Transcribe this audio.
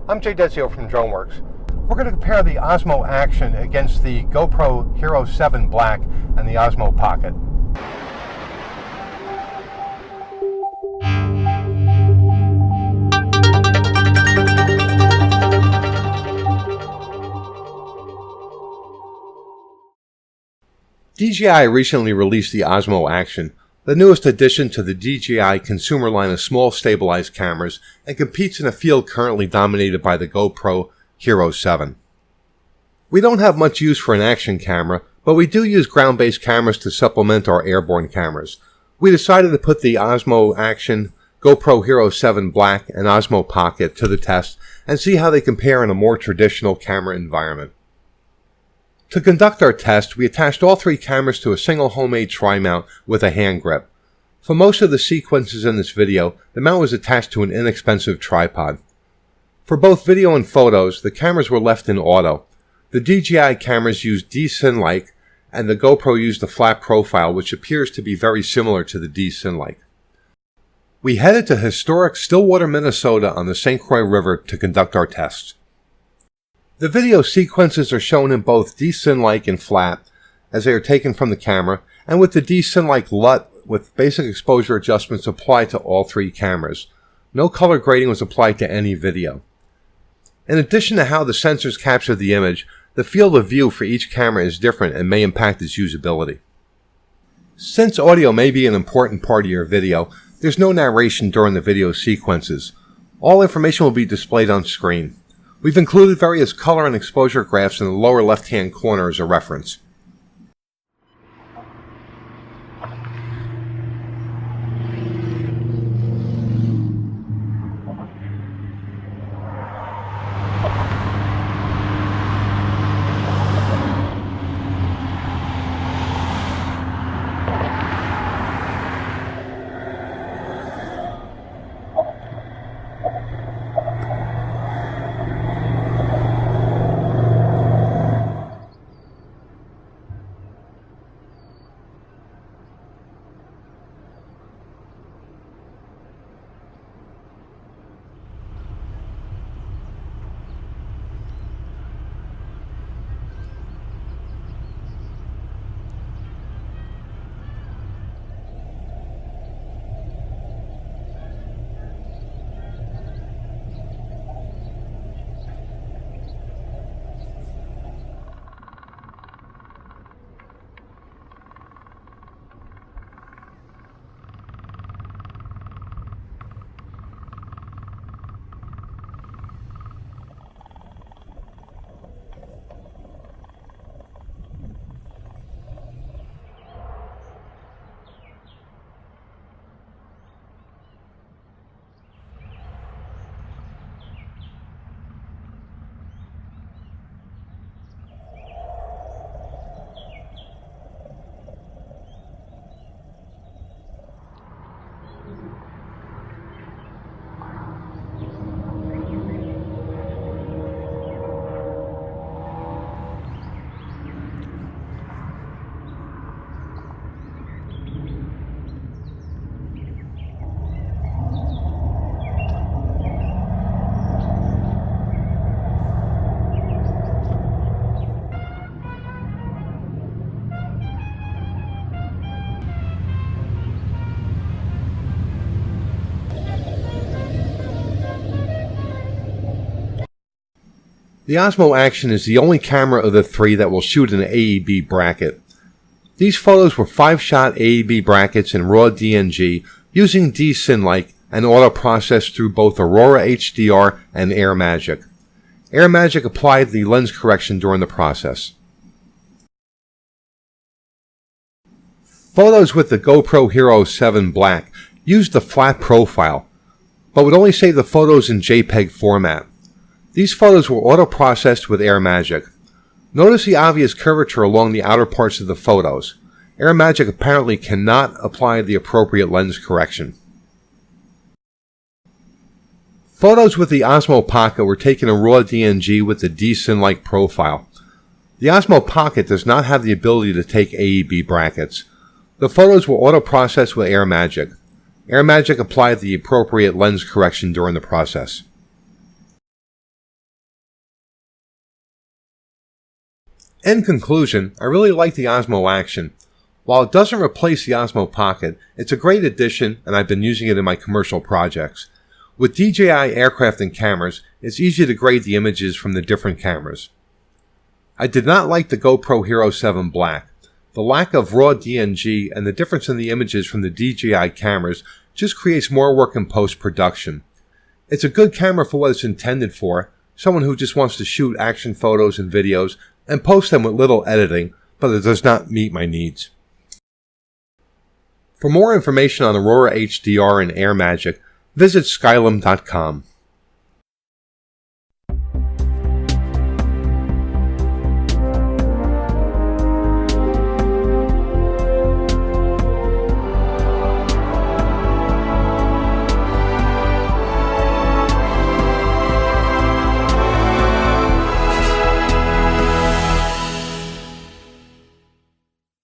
I'm Jay Dezio from DroneWorks. We're going to compare the Osmo Action against the GoPro HERO 7 Black and the Osmo Pocket. DJI recently released the Osmo Action, the newest addition to the DJI consumer line of small stabilized cameras, and competes in a field currently dominated by the GoPro HERO 7. We don't have much use for an action camera, but we do use ground-based cameras to supplement our airborne cameras. We decided to put the Osmo Action, GoPro HERO 7 Black, and Osmo Pocket to the test and see how they compare in a more traditional camera environment. To conduct our test, we attached all three cameras to a single homemade tri-mount with a hand grip. For most of the sequences in this video, the mount was attached to an inexpensive tripod. For both video and photos, the cameras were left in auto. The DJI cameras used D-Syn-like, and the GoPro used a flat profile, which appears to be very similar to the D-Syn-like. We headed to historic Stillwater, Minnesota on the St. Croix River to conduct our test. The video sequences are shown in both D-Syn-like and flat, as they are taken from the camera, and with the D-Syn-like LUT with basic exposure adjustments applied to all three cameras. No color grading was applied to any video. In addition to how the sensors capture the image, the field of view for each camera is different and may impact its usability. Since audio may be an important part of your video, there's no narration during the video sequences. All information will be displayed on screen. We've included various color and exposure graphs in the lower left-hand corner as a reference. The Osmo Action is the only camera of the three that will shoot an AEB bracket. These photos were 5-shot AEB brackets in raw DNG using D-Syn-like and auto-processed through both Aurora HDR and AirMagic. AirMagic applied the lens correction during the process. Photos with the GoPro HERO 7 Black used the flat profile, but would only save the photos in JPEG format. These photos were auto-processed with AirMagic. Notice the obvious curvature along the outer parts of the photos. AirMagic apparently cannot apply the appropriate lens correction. Photos with the Osmo Pocket were taken in raw DNG with the D-Syn-like profile. The Osmo Pocket does not have the ability to take AEB brackets. The photos were auto-processed with AirMagic. AirMagic applied the appropriate lens correction during the process. In conclusion, I really like the Osmo Action. While it doesn't replace the Osmo Pocket, it's a great addition and I've been using it in my commercial projects. With DJI aircraft and cameras, it's easy to grade the images from the different cameras. I did not like the GoPro HERO 7 Black. The lack of raw DNG and the difference in the images from the DJI cameras just creates more work in post-production. It's a good camera for what it's intended for, someone who just wants to shoot action photos and videos and post them with little editing, but it does not meet my needs. For more information on Aurora HDR and AirMagic, visit skylum.com.